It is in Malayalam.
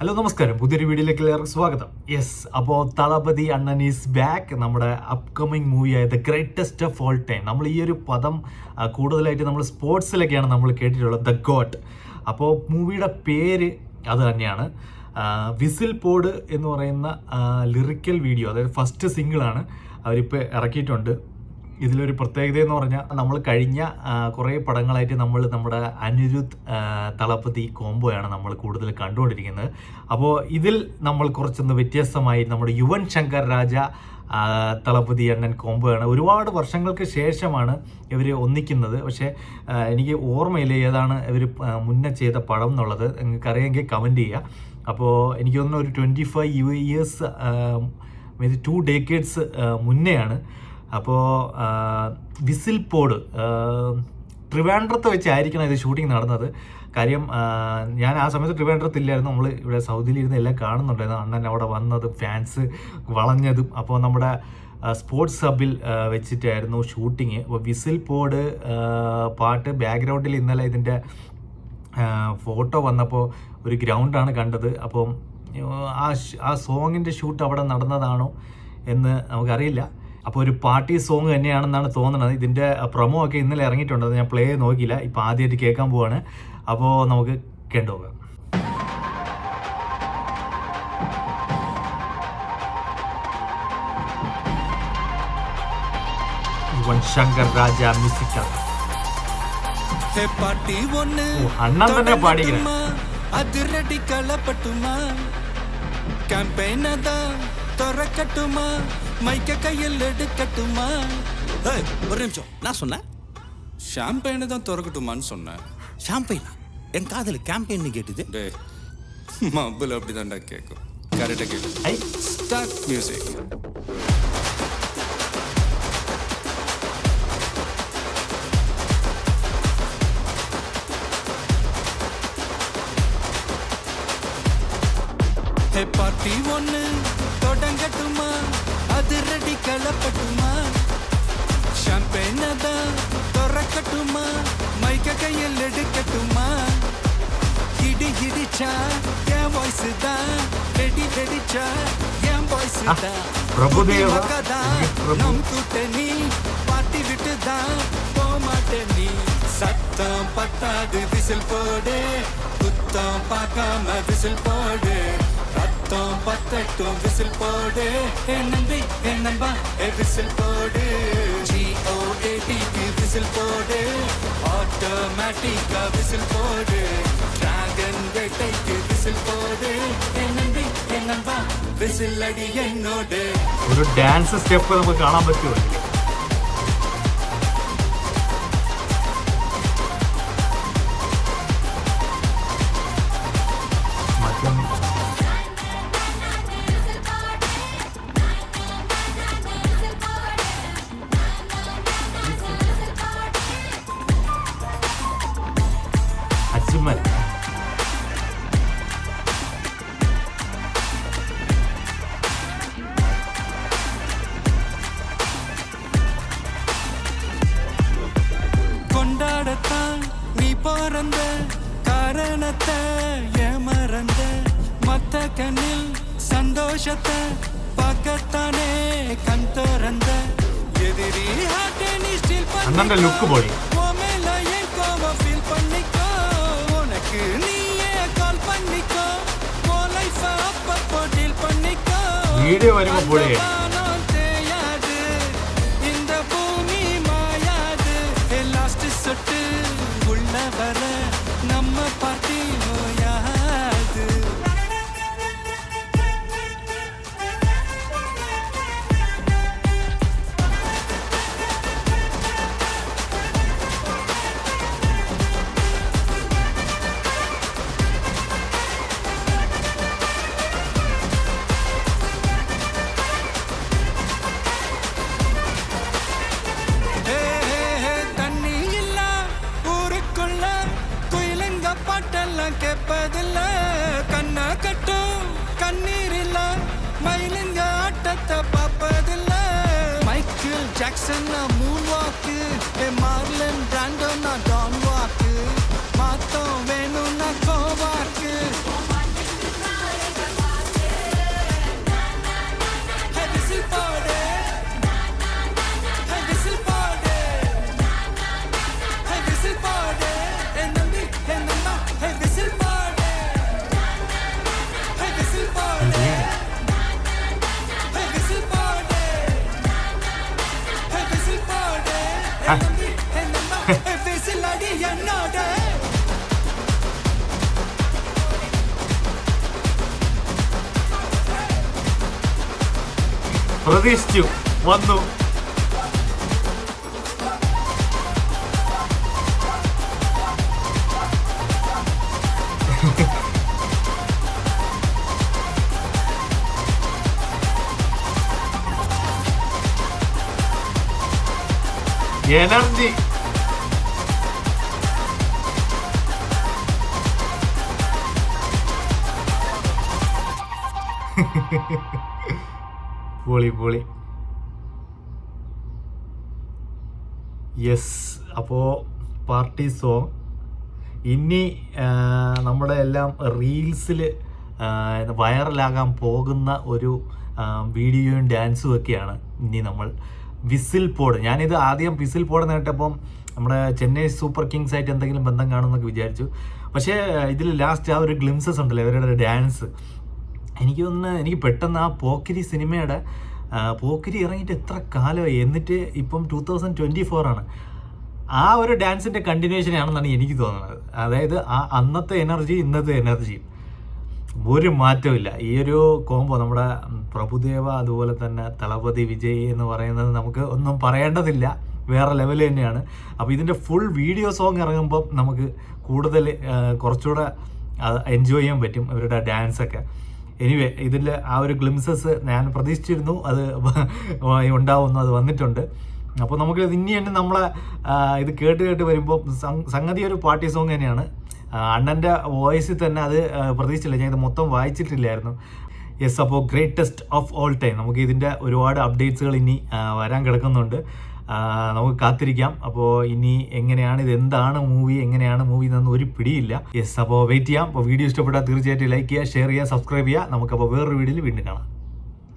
ഹലോ നമസ്കാരം, പുതിയൊരു വീഡിയോയിലേക്ക് എല്ലാവർക്കും സ്വാഗതം. അപ്പോൾ തളപതി അണ്ണൻ ഈസ് ബാക്ക്. നമ്മുടെ അപ്കമിങ് മൂവിയായ the greatest of all time. നമ്മൾ ഈ ഒരു പദം കൂടുതലായിട്ട് നമ്മൾ സ്പോർട്സിലൊക്കെയാണ് നമ്മൾ കേട്ടിട്ടുള്ളത്, ദ ഗോട്ട്. അപ്പോൾ മൂവിയുടെ പേര് അത് തന്നെയാണ്. വിസിൽ പോഡ് എന്ന് പറയുന്ന ലിറിക്കൽ വീഡിയോ, അതായത് ഫസ്റ്റ് സിംഗിളാണ് അവരിപ്പോൾ ഇറക്കിയിട്ടുണ്ട്. ഇതിലൊരു പ്രത്യേകത എന്ന് പറഞ്ഞാൽ നമ്മൾ കഴിഞ്ഞ കുറേ പടങ്ങളായിട്ട് നമ്മുടെ അനിരുദ്ധ് തളപതി കോംബോയാണ് നമ്മൾ കൂടുതൽ കണ്ടുകൊണ്ടിരിക്കുന്നത്. അപ്പോൾ ഇതിൽ നമ്മൾ കുറച്ചൊന്ന് വ്യത്യസ്തമായി നമ്മുടെ യുവൻ ശങ്കർ രാജ തളപതി അണ്ണൻ കോംബോയാണ്. ഒരുപാട് വർഷങ്ങൾക്ക് ശേഷമാണ് ഇവർ ഒന്നിക്കുന്നത്. പക്ഷേ എനിക്ക് ഓർമ്മയില്ല ഏതാണ് ഇവർ മുന്നേ ചെയ്ത പടം എന്നുള്ളത്. നിങ്ങൾക്ക് അറിയാമെങ്കിൽ കമൻറ്റ് ചെയ്യുക. അപ്പോൾ എനിക്ക് തോന്നുന്നു ഒരു 25 years, 2 decades മുന്നെയാണ്. അപ്പോൾ വിസിൽ പോഡ് ട്രിവാൻഡ്രത്ത് വെച്ചായിരിക്കണം ഇത് ഷൂട്ടിംഗ് നടന്നത്. കാര്യം ഞാൻ ആ സമയത്ത് ട്രിവാൻഡ്രത്തില്ലായിരുന്നു. നമ്മൾ ഇവിടെ സൗദിയിലിരുന്ന് എല്ലാം കാണുന്നുണ്ടായിരുന്നു. അണ്ണൻ അവിടെ വന്നതും ഫാൻസ് വളഞ്ഞതും. അപ്പോൾ നമ്മുടെ സ്പോർട്സ് ഹബിൽ വെച്ചിട്ടായിരുന്നു ഷൂട്ടിങ്. അപ്പോൾ വിസിൽ പോഡ് പാട്ട് ബാക്ക്ഗ്രൗണ്ടിൽ ഇന്നലെ ഇതിൻ്റെ ഫോട്ടോ വന്നപ്പോൾ ഒരു ഗ്രൗണ്ടാണ് കണ്ടത്. അപ്പം ആ സോങ്ങിൻ്റെ ഷൂട്ട് അവിടെ നടന്നതാണോ എന്ന് നമുക്കറിയില്ല. അപ്പോൾ ഒരു പാർട്ടി സോങ് തന്നെയാണെന്നാണ് തോന്നുന്നത്. ഇതിൻ്റെ പ്രൊമോ ഒക്കെ ഇന്നലെ ഇറങ്ങിയിട്ടുണ്ട്. അത് ഞാൻ പ്ലേ നോക്കിയില്ല. ഇപ്പോൾ ആദ്യമായിട്ട് കേൾക്കാൻ പോവാണ്. അപ്പോൾ നമുക്ക് കേട്ടുപോകാം. യുവൻ ശങ്കർ രാജ മ്യൂസിക്. അണ്ണൻ തന്നെ പാടിக்கிறேன். அதிரடி களப்பட்டுமா கேம்பெயினதா திறக்கட்டுமா மைக்க கையில் எடுக்கட்டுமா? ஒரு நிமிஷம், நான் சொன்னேன் ஷாம்பெயினை தான் திறக்கட்டுமான்னு சொன்னேன். ஷாம்பெயினா? என் காதல் கேம்பெயின் கேட்டுது. டே மப்பிள் அப்படி தான்டா கேட்கும். கரெக்டாக கேட்கும். Start music. பார்ட்டி ஒன்று தொடங்கட்டுமா, அதிரடி களப்பட்டுமா, ஷாம்பெயினை தான் திறக்கட்டுமா, மைக்க கையில் எடுக்கட்டுமா? இடி இடிச்சா என் வாய்ஸ் தான், வெடி வெடிச்சா என் வாய்ஸ் தான். நம் கூட்டணி பாட்டி விட்டு தான் போமாட்டேன் நீ. சத்தம் பத்தாது விசில் போடு, குத்தம் பார்க்காம விசில் போடு. ரத்தம் பத்தட்டும் விசில் போடு, என் நம்பி என் நண்பா விசில் போடு. GOATக்கு விசில் போடு, ஆட்டோமேட்டிக்கா விசில் போடு. டிராகன் வேட்டைக்கு விசில் போடு, என் நம்பி என் நண்பா விசில் அடி என்னோடு. ഒരു ഡാൻസ് സ്റ്റെപ്പ് നമുക്ക് കാണാൻ പറ്റുമോ? അജ്മൽ கொண்டாடத்தான் நீ பிறந்த காரணத்தை ஏமறந்த, மத்த கண்ணில் சந்தோஷத்தை பார்க்கத்தானே கண் திறந்த. எதிரி ஹார்ட்டை நீ ஸ்டீல் അണ്ണന്റെ ലുക്ക് പോയി. மேல என் கோவம் ஃபீல் பண்ணிக்கோ, உனக்கு நீயே கால் பண்ணிக்கோ, உன் லைஃப் அப்பப்போ டீல் பண்ணிக்கோ. വീഡിയോ വരുമ്പോ പൊളി. தேயாது இந்த பூமி மாயாது, லாஸ்ட் சொட்டு உள்ள வர நம்ம பாட்டி ஓயாது. பாட்டெல்லாம் கேட்பதில்ல, கண்ணா கட்டும் கண்ணீர் இல்ல, மயிலுங்க ஆட்டத்தை பார்ப்பதில்ல. மைக்கேல் ஜாக்சன் மூன் வாக்கு, மார்லன் பிராண்டோ நான் டான் வாக்கு, மாத்தம் வேணும்னா கோவாக்கு. പ്രതീക്ഷിച്ചു, വന്നു. എനർജി പൊളി പൊളി. യെസ്, അപ്പോൾ പാർട്ടി സോങ് ഇനി നമ്മുടെ എല്ലാം റീൽസിൽ വൈറലാകാൻ പോകുന്ന ഒരു വീഡിയോയും ഡാൻസും ഒക്കെയാണ് ഇനി നമ്മൾ വിസിൽ പോഡ്. ഞാനിത് ആദ്യം വിസിൽ പോഡ് നേട്ടപ്പം നമ്മുടെ ചെന്നൈ സൂപ്പർ കിങ്സ് ആയിട്ട് എന്തെങ്കിലും ബന്ധം കാണുമെന്നൊക്കെ വിചാരിച്ചു. പക്ഷേ ഇതിൽ ലാസ്റ്റ് ആ ഒരു ഗ്ലിംസസ് ഉണ്ടല്ലോ ഇവരുടെ ഡാൻസ്, എനിക്ക് പെട്ടെന്ന് ആ പോക്കിരി സിനിമയുടെ പോക്കിരി ഇറങ്ങിയിട്ട് എത്ര കാലമായി, എന്നിട്ട് ഇപ്പം 2024 ആണ്. ആ ഒരു ഡാൻസിൻ്റെ കണ്ടിന്യൂഷനാണെന്നാണ് എനിക്ക് തോന്നുന്നത്. അതായത് ആ അന്നത്തെ എനർജി ഇന്നത്തെ എനർജി ഒരു മാറ്റമില്ല. ഈ ഒരു കോംബോ നമ്മുടെ പ്രഭുദേവ അതുപോലെ തന്നെ തളപതി വിജയ് എന്ന് പറയുന്നത് നമുക്ക് ഒന്നും പറയേണ്ടതില്ല, വേറെ ലെവൽ തന്നെയാണ്. അപ്പോൾ ഇതിൻ്റെ ഫുൾ വീഡിയോ സോങ് ഇറങ്ങുമ്പോൾ നമുക്ക് കൂടുതൽ കുറച്ചുകൂടെ എൻജോയ് ചെയ്യാൻ പറ്റും ഇവരുടെ ഡാൻസൊക്കെ. എനിവേ ഇതിൽ ആ ഒരു ഗ്ലിംസസ് ഞാൻ പ്രതീക്ഷിച്ചിരുന്നു അത് ഉണ്ടാവുമെന്ന്, അത് വന്നിട്ടുണ്ട്. അപ്പോൾ നമുക്ക് ഇനി തന്നെ നമ്മളെ ഇത് കേട്ട് വരുമ്പോൾ സംഗതി ഒരു പാർട്ടി സോങ് തന്നെയാണ്. അണ്ണൻ്റെ വോയിസിൽ തന്നെ അത് പ്രതീക്ഷിച്ചില്ല, ഞാൻ ഇത് മൊത്തം വായിച്ചിട്ടില്ലായിരുന്നു. യെസ്, അപ്പോൾ ഗ്രേറ്റസ്റ്റ് ഓഫ് ഓൾ ടൈം. നമുക്ക് ഇതിൻ്റെ ഒരുപാട് അപ്ഡേറ്റ്സുകൾ ഇനി വരാൻ കിടക്കുന്നുണ്ട്, നമുക്ക് കാത്തിരിക്കാം. അപ്പോൾ ഇനി എങ്ങനെയാണ് ഇത്, എന്താണ് മൂവി, എങ്ങനെയാണ് മൂവി എന്നൊന്നും ഒരു പിടിയില്ല. യെസ്, അപ്പോൾ വെയിറ്റ് ചെയ്യാം. അപ്പോൾ വീഡിയോ ഇഷ്ടപ്പെട്ടാൽ തീർച്ചയായിട്ടും ലൈക്ക് ചെയ്യുക, ഷെയർ ചെയ്യുക, സബ്സ്ക്രൈബ് ചെയ്യുക. നമുക്കപ്പോൾ വേറൊരു വീഡിയോയിൽ വീണ്ടും കാണാം.